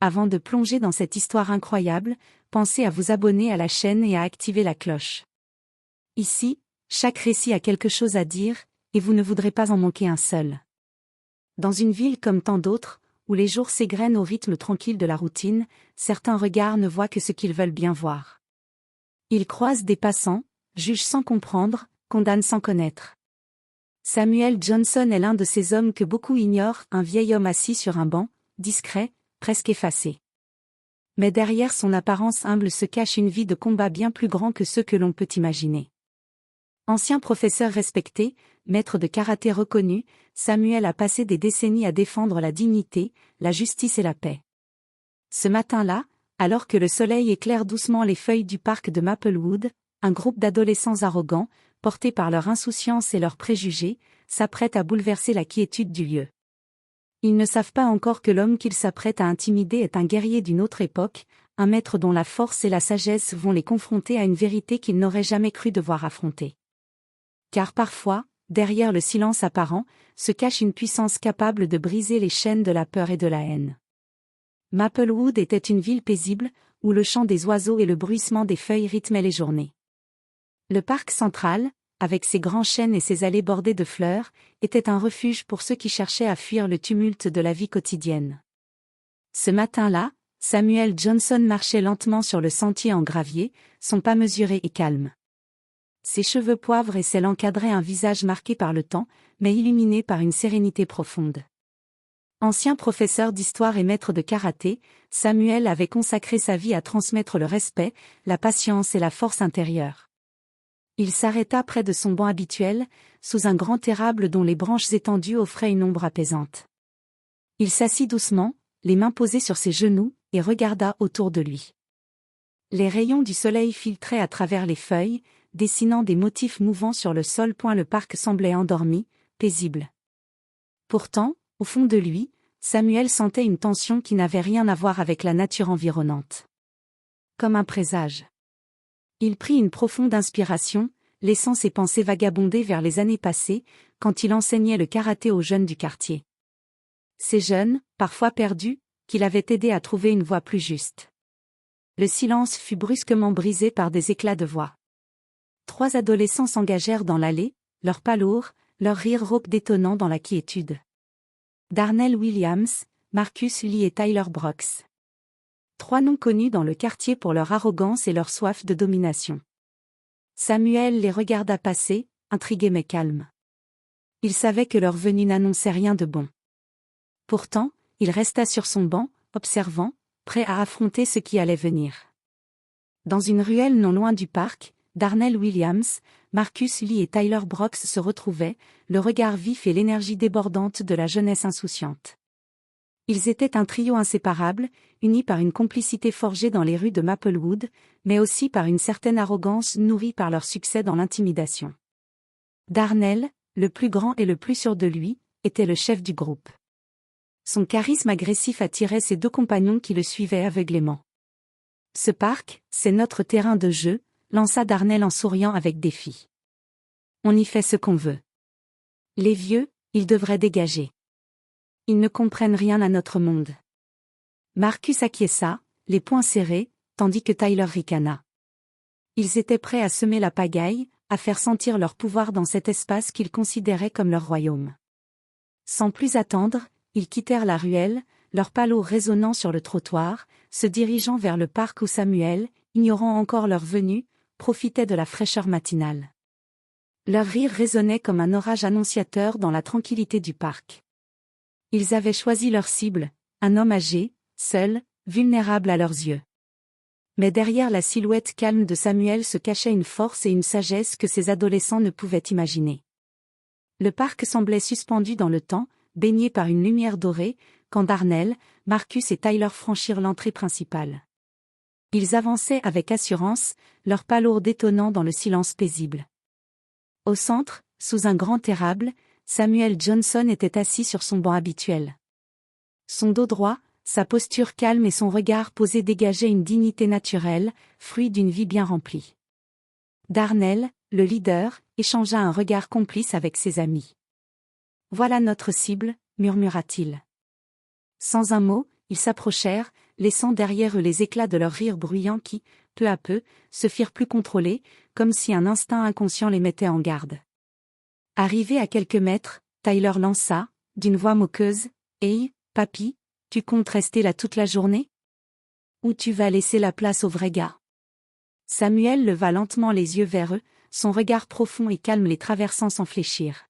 Avant de plonger dans cette histoire incroyable, pensez à vous abonner à la chaîne et à activer la cloche. Ici, chaque récit a quelque chose à dire, et vous ne voudrez pas en manquer un seul. Dans une ville comme tant d'autres, où les jours s'égrènent au rythme tranquille de la routine, certains regards ne voient que ce qu'ils veulent bien voir. Ils croisent des passants, jugent sans comprendre, condamnent sans connaître. Samuel Johnson est l'un de ces hommes que beaucoup ignorent, un vieil homme assis sur un banc, discret, presque effacé. Mais derrière son apparence humble se cache une vie de combat bien plus grand que ceux que l'on peut imaginer. Ancien professeur respecté, maître de karaté reconnu, Samuel a passé des décennies à défendre la dignité, la justice et la paix. Ce matin-là, alors que le soleil éclaire doucement les feuilles du parc de Maplewood, un groupe d'adolescents arrogants, portés par leur insouciance et leurs préjugés, s'apprête à bouleverser la quiétude du lieu. Ils ne savent pas encore que l'homme qu'ils s'apprêtent à intimider est un guerrier d'une autre époque, un maître dont la force et la sagesse vont les confronter à une vérité qu'ils n'auraient jamais cru devoir affronter. Car parfois, derrière le silence apparent, se cache une puissance capable de briser les chaînes de la peur et de la haine. Maplewood était une ville paisible, où le chant des oiseaux et le bruissement des feuilles rythmaient les journées. Le parc central, avec ses grands chênes et ses allées bordées de fleurs, était un refuge pour ceux qui cherchaient à fuir le tumulte de la vie quotidienne. Ce matin-là, Samuel Johnson marchait lentement sur le sentier en gravier, son pas mesuré et calme. Ses cheveux poivre et cils encadraient un visage marqué par le temps, mais illuminé par une sérénité profonde. Ancien professeur d'histoire et maître de karaté, Samuel avait consacré sa vie à transmettre le respect, la patience et la force intérieure. Il s'arrêta près de son banc habituel, sous un grand érable dont les branches étendues offraient une ombre apaisante. Il s'assit doucement, les mains posées sur ses genoux, et regarda autour de lui. Les rayons du soleil filtraient à travers les feuilles, dessinant des motifs mouvants sur le sol. Le parc semblait endormi, paisible. Pourtant, au fond de lui, Samuel sentait une tension qui n'avait rien à voir avec la nature environnante. Comme un présage. Il prit une profonde inspiration, laissant ses pensées vagabonder vers les années passées, quand il enseignait le karaté aux jeunes du quartier. Ces jeunes, parfois perdus, qu'il avait aidés à trouver une voie plus juste. Le silence fut brusquement brisé par des éclats de voix. 3 adolescents s'engagèrent dans l'allée, leurs pas lourds, leurs rires rauques détonnant dans la quiétude. Darnell Williams, Marcus Lee et Tyler Brooks. 3 noms connus dans le quartier pour leur arrogance et leur soif de domination. Samuel les regarda passer, intrigué mais calme. Il savait que leur venue n'annonçait rien de bon. Pourtant, il resta sur son banc, observant, prêt à affronter ce qui allait venir. Dans une ruelle non loin du parc, Darnell Williams, Marcus Lee et Tyler Brooks se retrouvaient, le regard vif et l'énergie débordante de la jeunesse insouciante. Ils étaient un trio inséparable, unis par une complicité forgée dans les rues de Maplewood, mais aussi par une certaine arrogance nourrie par leur succès dans l'intimidation. Darnell, le plus grand et le plus sûr de lui, était le chef du groupe. Son charisme agressif attirait ses 2 compagnons qui le suivaient aveuglément. « Ce parc, c'est notre terrain de jeu », lança Darnell en souriant avec défi. « On y fait ce qu'on veut. Les vieux, ils devraient dégager. Ils ne comprennent rien à notre monde. » Marcus acquiesça, les poings serrés, tandis que Tyler ricana. Ils étaient prêts à semer la pagaille, à faire sentir leur pouvoir dans cet espace qu'ils considéraient comme leur royaume. Sans plus attendre, ils quittèrent la ruelle, leurs pas lourds résonnant sur le trottoir, se dirigeant vers le parc où Samuel, ignorant encore leur venue, profitait de la fraîcheur matinale. Leur rire résonnait comme un orage annonciateur dans la tranquillité du parc. Ils avaient choisi leur cible, un homme âgé, seul, vulnérable à leurs yeux. Mais derrière la silhouette calme de Samuel se cachait une force et une sagesse que ces adolescents ne pouvaient imaginer. Le parc semblait suspendu dans le temps, baigné par une lumière dorée, quand Darnell, Marcus et Tyler franchirent l'entrée principale. Ils avançaient avec assurance, leurs pas lourds détonnant dans le silence paisible. Au centre, sous un grand érable, Samuel Johnson était assis sur son banc habituel. Son dos droit, sa posture calme et son regard posé dégageaient une dignité naturelle, fruit d'une vie bien remplie. Darnell, le leader, échangea un regard complice avec ses amis. « Voilà notre cible », murmura-t-il. Sans un mot, ils s'approchèrent, laissant derrière eux les éclats de leurs rires bruyants qui, peu à peu, se firent plus contrôlés, comme si un instinct inconscient les mettait en garde. Arrivé à quelques mètres, Tyler lança, d'une voix moqueuse, « Hey, papy, tu comptes rester là toute la journée? Ou tu vas laisser la place au vrai gars ?» Samuel leva lentement les yeux vers eux, son regard profond et calme les traversant sans fléchir.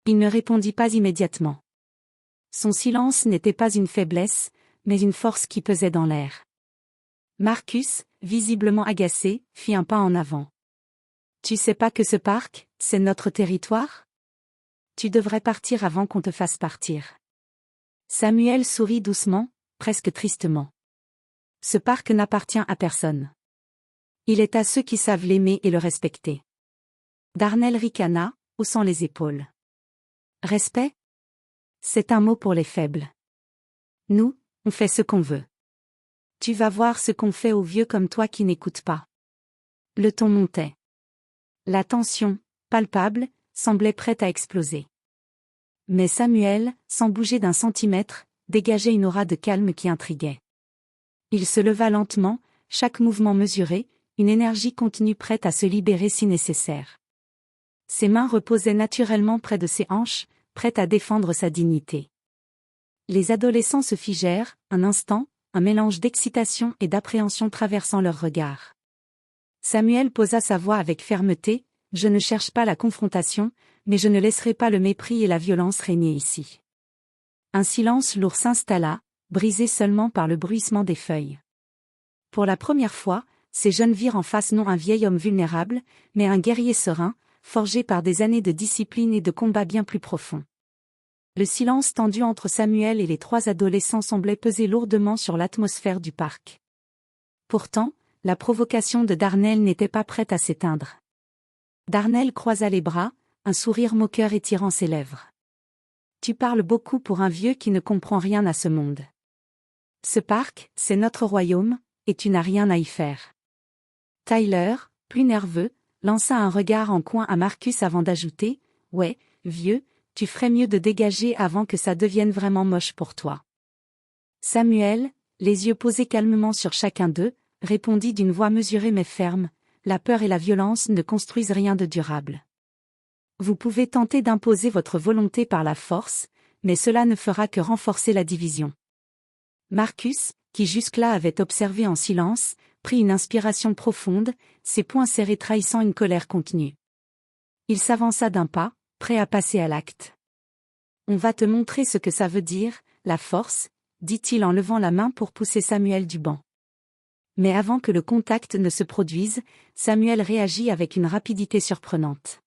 Il ne répondit pas immédiatement. Son silence n'était pas une faiblesse, mais une force qui pesait dans l'air. Marcus, visiblement agacé, fit un pas en avant. « Tu sais pas que ce parc, c'est notre territoire? Tu devrais partir avant qu'on te fasse partir. » Samuel sourit doucement, presque tristement. Ce parc n'appartient à personne. Il est à ceux qui savent l'aimer et le respecter. Darnell ricana, haussant les épaules. Respect? C'est un mot pour les faibles. Nous, on fait ce qu'on veut. Tu vas voir ce qu'on fait aux vieux comme toi qui n'écoutent pas. Le ton montait. La tension, palpable, semblait prête à exploser. Mais Samuel, sans bouger d'un centimètre, dégageait une aura de calme qui intriguait. Il se leva lentement, chaque mouvement mesuré, une énergie contenue prête à se libérer si nécessaire. Ses mains reposaient naturellement près de ses hanches, prêtes à défendre sa dignité. Les adolescents se figèrent, un instant, un mélange d'excitation et d'appréhension traversant leurs regards. Samuel posa sa voix avec fermeté, « Je ne cherche pas la confrontation, mais je ne laisserai pas le mépris et la violence régner ici. » Un silence lourd s'installa, brisé seulement par le bruissement des feuilles. Pour la première fois, ces jeunes virent en face non un vieil homme vulnérable, mais un guerrier serein, forgé par des années de discipline et de combats bien plus profonds. Le silence tendu entre Samuel et les trois adolescents semblait peser lourdement sur l'atmosphère du parc. Pourtant, la provocation de Darnell n'était pas prête à s'éteindre. Darnell croisa les bras, un sourire moqueur étirant ses lèvres. « Tu parles beaucoup pour un vieux qui ne comprend rien à ce monde. Ce parc, c'est notre royaume, et tu n'as rien à y faire. » Tyler, plus nerveux, lança un regard en coin à Marcus avant d'ajouter, « Ouais, vieux, tu ferais mieux de dégager avant que ça devienne vraiment moche pour toi. » Samuel, les yeux posés calmement sur chacun d'eux, répondit d'une voix mesurée mais ferme, « La peur et la violence ne construisent rien de durable. Vous pouvez tenter d'imposer votre volonté par la force, mais cela ne fera que renforcer la division. » Marcus, qui jusque-là avait observé en silence, prit une inspiration profonde, ses poings serrés trahissant une colère contenue. Il s'avança d'un pas, prêt à passer à l'acte. « On va te montrer ce que ça veut dire, la force, » dit-il en levant la main pour pousser Samuel du banc. Mais avant que le contact ne se produise, Samuel réagit avec une rapidité surprenante.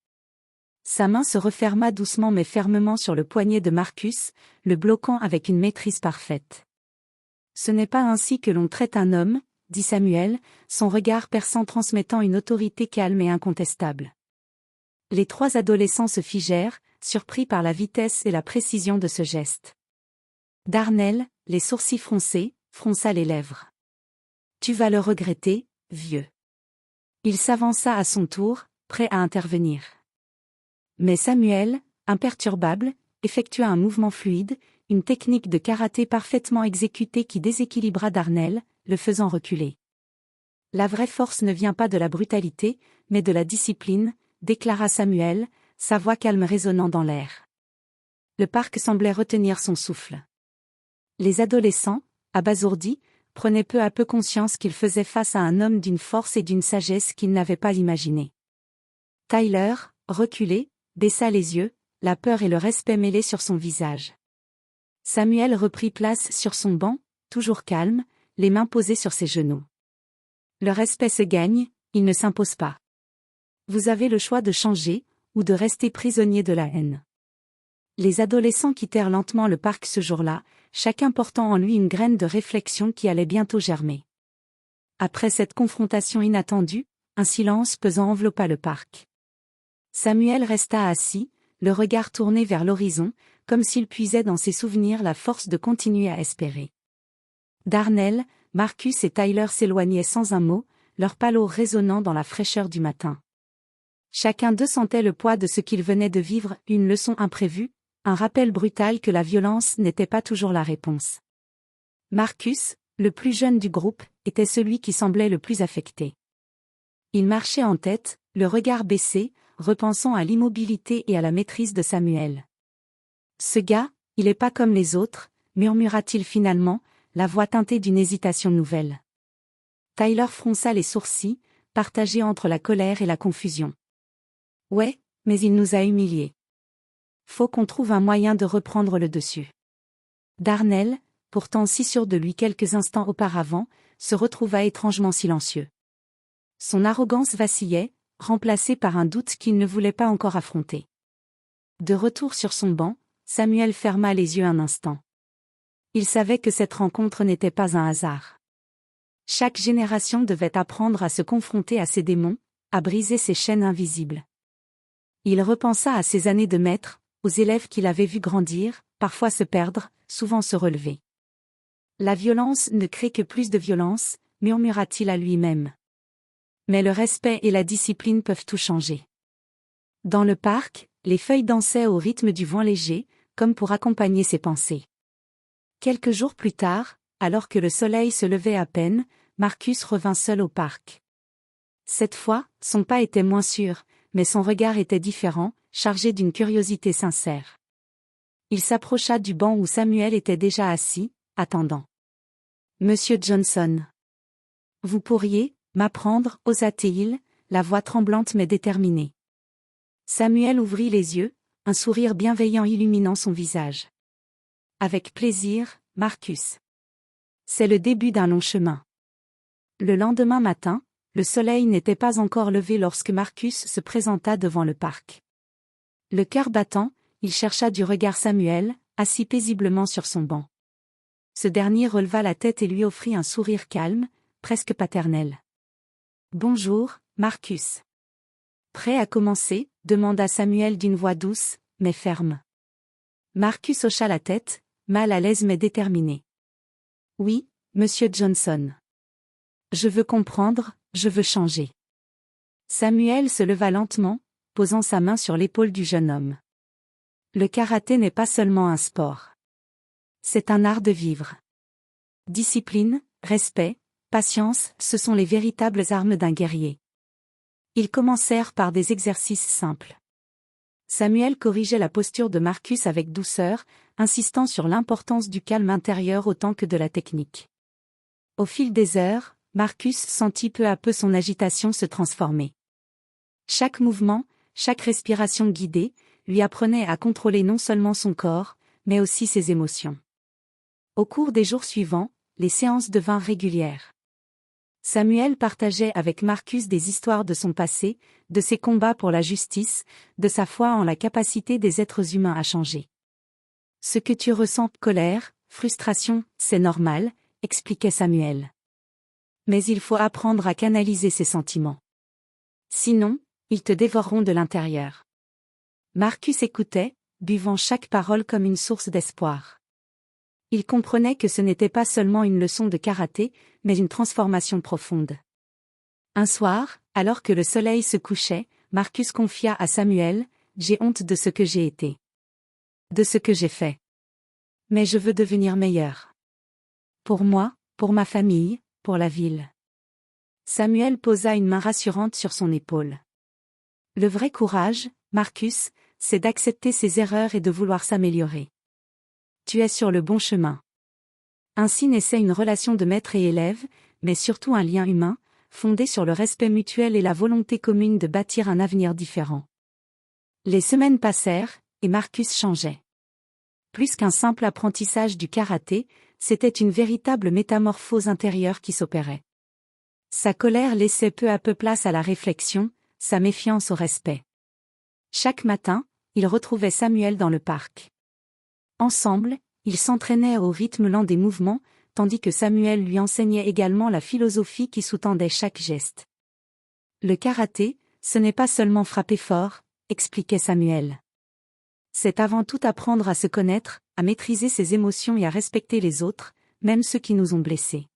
Sa main se referma doucement mais fermement sur le poignet de Marcus, le bloquant avec une maîtrise parfaite. « Ce n'est pas ainsi que l'on traite un homme, » dit Samuel, son regard perçant transmettant une autorité calme et incontestable. Les trois adolescents se figèrent, surpris par la vitesse et la précision de ce geste. Darnell, les sourcils froncés, fronça les lèvres. « Tu vas le regretter, vieux. » Il s'avança à son tour, prêt à intervenir. Mais Samuel, imperturbable, effectua un mouvement fluide, une technique de karaté parfaitement exécutée qui déséquilibra Darnell, le faisant reculer. « La vraie force ne vient pas de la brutalité, mais de la discipline, » déclara Samuel, sa voix calme résonnant dans l'air. Le parc semblait retenir son souffle. Les adolescents, abasourdis, prenaient peu à peu conscience qu'ils faisaient face à un homme d'une force et d'une sagesse qu'ils n'avaient pas imaginées. Tyler, reculé, baissa les yeux, la peur et le respect mêlés sur son visage. Samuel reprit place sur son banc, toujours calme, les mains posées sur ses genoux. Le respect se gagne, il ne s'impose pas. Vous avez le choix de changer, ou de rester prisonnier de la haine. Les adolescents quittèrent lentement le parc ce jour-là, chacun portant en lui une graine de réflexion qui allait bientôt germer. Après cette confrontation inattendue, un silence pesant enveloppa le parc. Samuel resta assis, le regard tourné vers l'horizon, comme s'il puisait dans ses souvenirs la force de continuer à espérer. Darnell, Marcus et Tyler s'éloignaient sans un mot, leur pâle résonnant dans la fraîcheur du matin. Chacun d'eux sentait le poids de ce qu'il venait de vivre, une leçon imprévue, un rappel brutal que la violence n'était pas toujours la réponse. Marcus, Le plus jeune du groupe était celui qui semblait le plus affecté. Il marchait en tête, le regard baissé, repensant à l'immobilité et à la maîtrise de Samuel. « Ce gars, il est pas comme les autres », murmura-t-il finalement, la voix teintée d'une hésitation nouvelle. Tyler fronça les sourcils, partagé entre la colère et la confusion. « Ouais, mais il nous a humiliés. Faut qu'on trouve un moyen de reprendre le dessus. » Darnell, pourtant si sûr de lui quelques instants auparavant, se retrouva étrangement silencieux. Son arrogance vacillait, remplacée par un doute qu'il ne voulait pas encore affronter. De retour sur son banc, Samuel ferma les yeux un instant. Il savait que cette rencontre n'était pas un hasard. Chaque génération devait apprendre à se confronter à ses démons, à briser ses chaînes invisibles. Il repensa à ses années de maître, aux élèves qu'il avait vus grandir, parfois se perdre, souvent se relever. La violence ne crée que plus de violence, murmura-t-il à lui-même. Mais le respect et la discipline peuvent tout changer. Dans le parc, les feuilles dansaient au rythme du vent léger, comme pour accompagner ses pensées. Quelques jours plus tard, alors que le soleil se levait à peine, Marcus revint seul au parc. Cette fois, son pas était moins sûr, mais son regard était différent, chargé d'une curiosité sincère. Il s'approcha du banc où Samuel était déjà assis, attendant. « Monsieur Johnson. Vous pourriez m'apprendre » osa-t-il, la voix tremblante mais déterminée. Samuel ouvrit les yeux, un sourire bienveillant illuminant son visage. « Avec plaisir, Marcus. C'est le début d'un long chemin. » Le lendemain matin, le soleil n'était pas encore levé lorsque Marcus se présenta devant le parc. Le cœur battant, il chercha du regard Samuel, assis paisiblement sur son banc. Ce dernier releva la tête et lui offrit un sourire calme, presque paternel. « Bonjour, Marcus. »« Prêt à commencer ?» demanda Samuel d'une voix douce, mais ferme. Marcus hocha la tête, mal à l'aise mais déterminé. « Oui, monsieur Johnson. Je veux comprendre, je veux changer. » Samuel se leva lentement, posant sa main sur l'épaule du jeune homme. Le karaté n'est pas seulement un sport. C'est un art de vivre. Discipline, respect, patience, ce sont les véritables armes d'un guerrier. Ils commencèrent par des exercices simples. Samuel corrigeait la posture de Marcus avec douceur, insistant sur l'importance du calme intérieur autant que de la technique. Au fil des heures, Marcus sentit peu à peu son agitation se transformer. Chaque mouvement, chaque respiration guidée, lui apprenait à contrôler non seulement son corps, mais aussi ses émotions. Au cours des jours suivants, les séances devinrent régulières. Samuel partageait avec Marcus des histoires de son passé, de ses combats pour la justice, de sa foi en la capacité des êtres humains à changer. « Ce que tu ressens, colère, frustration, c'est normal, » expliquait Samuel. Mais il faut apprendre à canaliser ces sentiments. Sinon, ils te dévoreront de l'intérieur. Marcus écoutait, buvant chaque parole comme une source d'espoir. Il comprenait que ce n'était pas seulement une leçon de karaté, mais une transformation profonde. Un soir, alors que le soleil se couchait, Marcus confia à Samuel, « J'ai honte de ce que j'ai été. De ce que j'ai fait. Mais je veux devenir meilleur. Pour moi, pour ma famille, pour la ville. » Samuel posa une main rassurante sur son épaule. Le vrai courage, Marcus, c'est d'accepter ses erreurs et de vouloir s'améliorer. Tu es sur le bon chemin. Ainsi naissait une relation de maître et élève, mais surtout un lien humain, fondé sur le respect mutuel et la volonté commune de bâtir un avenir différent. Les semaines passèrent, et Marcus changeait. Plus qu'un simple apprentissage du karaté, c'était une véritable métamorphose intérieure qui s'opérait. Sa colère laissait peu à peu place à la réflexion, sa méfiance au respect. Chaque matin, il retrouvait Samuel dans le parc. Ensemble, ils s'entraînaient au rythme lent des mouvements, tandis que Samuel lui enseignait également la philosophie qui sous-tendait chaque geste. Le karaté, ce n'est pas seulement frapper fort, expliquait Samuel. C'est avant tout apprendre à se connaître, à maîtriser ses émotions et à respecter les autres, même ceux qui nous ont blessés.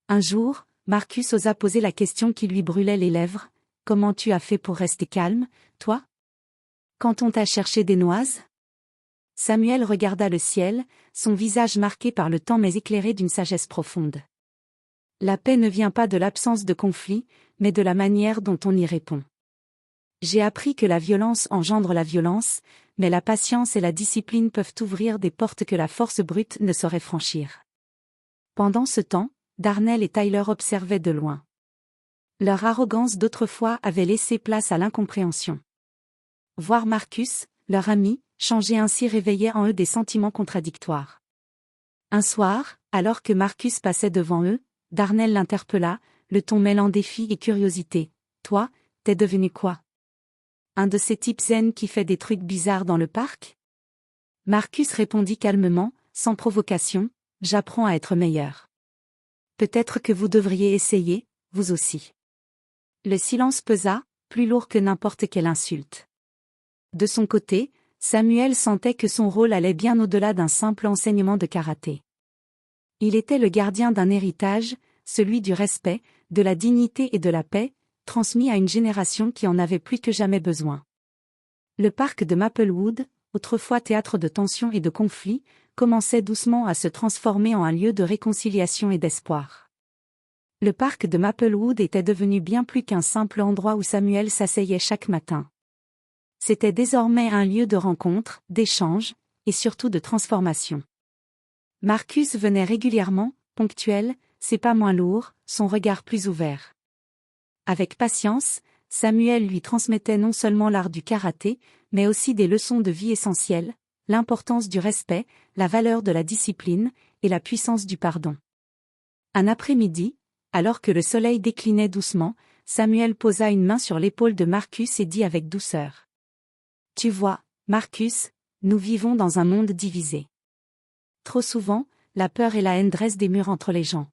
Un jour, Marcus osa poser la question qui lui brûlait les lèvres. « Comment tu as fait pour rester calme, toi ? Quand on t'a cherché des noises ?» Samuel regarda le ciel, son visage marqué par le temps mais éclairé d'une sagesse profonde. La paix ne vient pas de l'absence de conflit, mais de la manière dont on y répond. J'ai appris que la violence engendre la violence, mais la patience et la discipline peuvent ouvrir des portes que la force brute ne saurait franchir. Pendant ce temps, Darnell et Tyler observaient de loin. Leur arrogance d'autrefois avait laissé place à l'incompréhension. Voir Marcus, leur ami, changer ainsi réveillait en eux des sentiments contradictoires. Un soir, alors que Marcus passait devant eux, Darnell l'interpella, le ton mêlant défi et curiosité. « Toi, t'es devenu quoi? Un de ces types zen qui fait des trucs bizarres dans le parc ?» Marcus répondit calmement, sans provocation, « J'apprends à être meilleur. Peut-être que vous devriez essayer, vous aussi. » Le silence pesa, plus lourd que n'importe quelle insulte. De son côté, Samuel sentait que son rôle allait bien au-delà d'un simple enseignement de karaté. Il était le gardien d'un héritage, celui du respect, de la dignité et de la paix, transmis à une génération qui en avait plus que jamais besoin. Le parc de Maplewood, autrefois théâtre de tensions et de conflits, commençait doucement à se transformer en un lieu de réconciliation et d'espoir. Le parc de Maplewood était devenu bien plus qu'un simple endroit où Samuel s'asseyait chaque matin. C'était désormais un lieu de rencontre, d'échange, et surtout de transformation. Marcus venait régulièrement, ponctuel, ses pas moins lourds, son regard plus ouvert. Avec patience, Samuel lui transmettait non seulement l'art du karaté, mais aussi des leçons de vie essentielles, l'importance du respect, la valeur de la discipline, et la puissance du pardon. Un après-midi, alors que le soleil déclinait doucement, Samuel posa une main sur l'épaule de Marcus et dit avec douceur. « Tu vois, Marcus, nous vivons dans un monde divisé. Trop souvent, la peur et la haine dressent des murs entre les gens.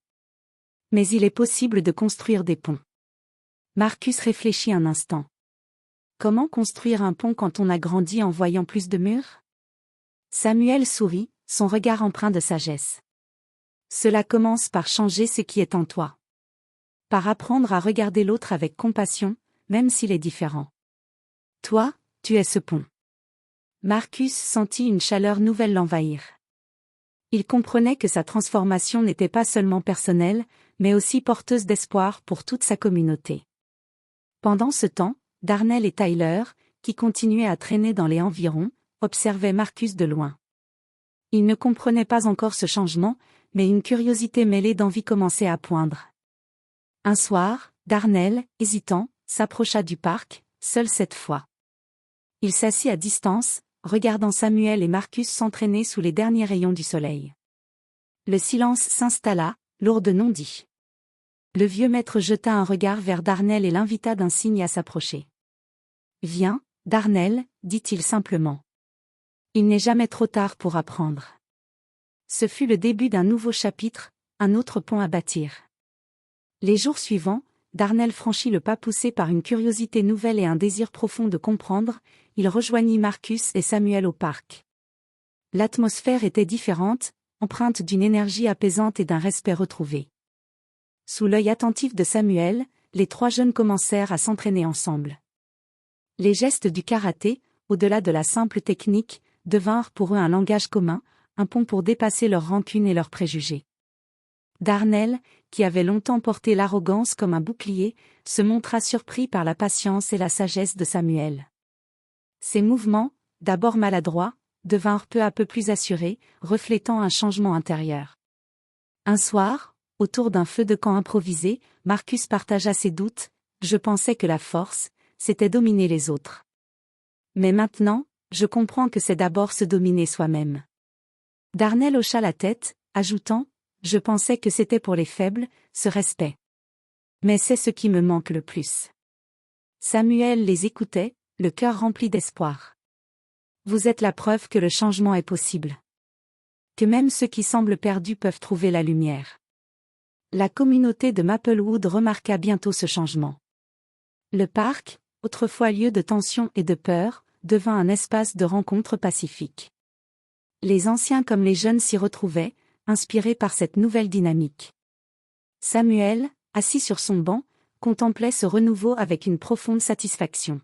Mais il est possible de construire des ponts. » Marcus réfléchit un instant. Comment construire un pont quand on a grandi en voyant plus de murs? Samuel sourit, son regard empreint de sagesse. Cela commence par changer ce qui est en toi. Par apprendre à regarder l'autre avec compassion, même s'il est différent. Toi, tu es ce pont. Marcus sentit une chaleur nouvelle l'envahir. Il comprenait que sa transformation n'était pas seulement personnelle, mais aussi porteuse d'espoir pour toute sa communauté. Pendant ce temps, Darnell et Tyler, qui continuaient à traîner dans les environs, observaient Marcus de loin. Ils ne comprenaient pas encore ce changement, mais une curiosité mêlée d'envie commençait à poindre. Un soir, Darnell, hésitant, s'approcha du parc, seul cette fois. Il s'assit à distance, regardant Samuel et Marcus s'entraîner sous les derniers rayons du soleil. Le silence s'installa, lourd de non-dits. Le vieux maître jeta un regard vers Darnell et l'invita d'un signe à s'approcher. « Viens, Darnell, dit-il simplement. Il n'est jamais trop tard pour apprendre. » Ce fut le début d'un nouveau chapitre, un autre pont à bâtir. Les jours suivants, Darnell franchit le pas poussé par une curiosité nouvelle et un désir profond de comprendre, il rejoignit Marcus et Samuel au parc. L'atmosphère était différente, empreinte d'une énergie apaisante et d'un respect retrouvé. Sous l'œil attentif de Samuel, les trois jeunes commencèrent à s'entraîner ensemble. Les gestes du karaté, au-delà de la simple technique, devinrent pour eux un langage commun, un pont pour dépasser leurs rancunes et leurs préjugés. Darnell, qui avait longtemps porté l'arrogance comme un bouclier, se montra surpris par la patience et la sagesse de Samuel. Ses mouvements, d'abord maladroits, devinrent peu à peu plus assurés, reflétant un changement intérieur. Un soir, autour d'un feu de camp improvisé, Marcus partagea ses doutes. « Je pensais que la force, c'était dominer les autres. Mais maintenant, je comprends que c'est d'abord se dominer soi-même. » Darnell hocha la tête, ajoutant « Je pensais que c'était pour les faibles, ce respect. Mais c'est ce qui me manque le plus. » Samuel les écoutait, le cœur rempli d'espoir. « Vous êtes la preuve que le changement est possible. Que même ceux qui semblent perdus peuvent trouver la lumière. » La communauté de Maplewood remarqua bientôt ce changement. Le parc, autrefois lieu de tension et de peur, devint un espace de rencontre pacifique. Les anciens comme les jeunes s'y retrouvaient, inspirés par cette nouvelle dynamique. Samuel, assis sur son banc, contemplait ce renouveau avec une profonde satisfaction.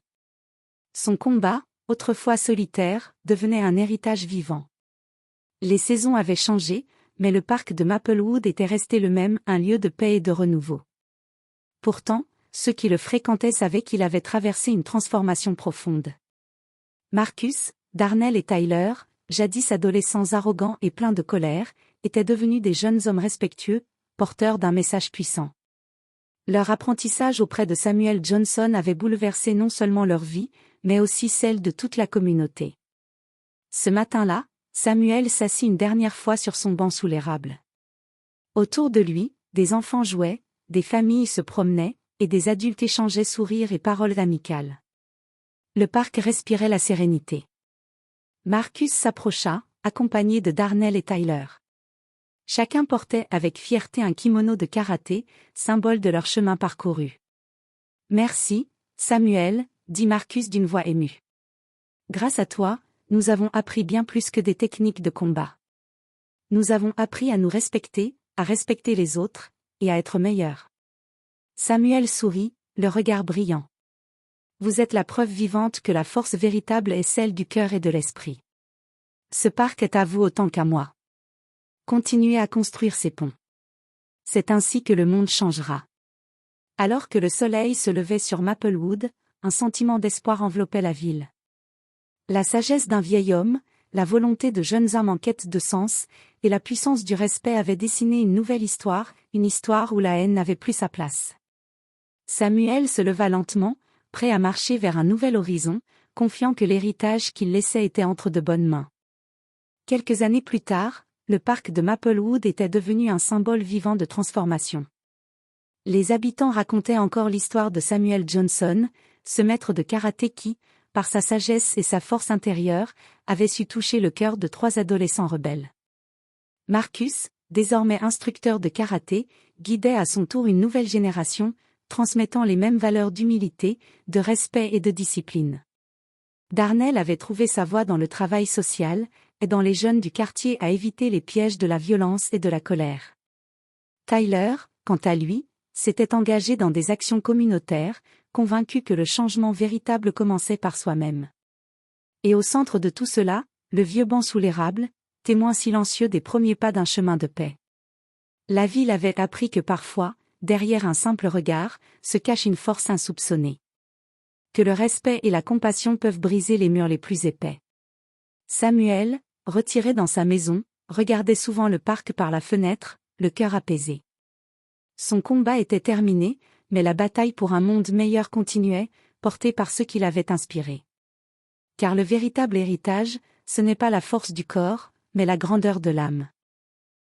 Son combat, autrefois solitaire, devenait un héritage vivant. Les saisons avaient changé, mais le parc de Maplewood était resté le même, un lieu de paix et de renouveau. Pourtant, ceux qui le fréquentaient savaient qu'il avait traversé une transformation profonde. Marcus, Darnell et Tyler, jadis adolescents arrogants et pleins de colère, étaient devenus des jeunes hommes respectueux, porteurs d'un message puissant. Leur apprentissage auprès de Samuel Johnson avait bouleversé non seulement leur vie, mais aussi celle de toute la communauté. Ce matin-là, Samuel s'assit une dernière fois sur son banc sous l'érable. Autour de lui, des enfants jouaient, des familles se promenaient, et des adultes échangeaient sourires et paroles amicales. Le parc respirait la sérénité. Marcus s'approcha, accompagné de Darnell et Tyler. Chacun portait avec fierté un kimono de karaté, symbole de leur chemin parcouru. « Merci, Samuel », dit Marcus d'une voix émue. « Grâce à toi, nous avons appris bien plus que des techniques de combat. Nous avons appris à nous respecter, à respecter les autres, et à être meilleurs. » Samuel sourit, le regard brillant. « Vous êtes la preuve vivante que la force véritable est celle du cœur et de l'esprit. Ce parc est à vous autant qu'à moi. Continuez à construire ces ponts. C'est ainsi que le monde changera. » Alors que le soleil se levait sur Maplewood, un sentiment d'espoir enveloppait la ville. La sagesse d'un vieil homme, la volonté de jeunes âmes en quête de sens, et la puissance du respect avaient dessiné une nouvelle histoire, une histoire où la haine n'avait plus sa place. Samuel se leva lentement, prêt à marcher vers un nouvel horizon, confiant que l'héritage qu'il laissait était entre de bonnes mains. Quelques années plus tard, le parc de Maplewood était devenu un symbole vivant de transformation. Les habitants racontaient encore l'histoire de Samuel Johnson, ce maître de karaté qui, par sa sagesse et sa force intérieure, avait su toucher le cœur de 3 adolescents rebelles. Marcus, désormais instructeur de karaté, guidait à son tour une nouvelle génération, transmettant les mêmes valeurs d'humilité, de respect et de discipline. Darnell avait trouvé sa voie dans le travail social, aidant les jeunes du quartier à éviter les pièges de la violence et de la colère. Tyler, quant à lui, s'était engagé dans des actions communautaires, convaincu que le changement véritable commençait par soi-même. Et au centre de tout cela, le vieux banc sous l'érable, témoin silencieux des premiers pas d'un chemin de paix. La ville avait appris que parfois, derrière un simple regard, se cache une force insoupçonnée. Que le respect et la compassion peuvent briser les murs les plus épais. Samuel, retiré dans sa maison, regardait souvent le parc par la fenêtre, le cœur apaisé. Son combat était terminé, mais la bataille pour un monde meilleur continuait, portée par ceux qui l'avaient inspiré. Car le véritable héritage, ce n'est pas la force du corps, mais la grandeur de l'âme.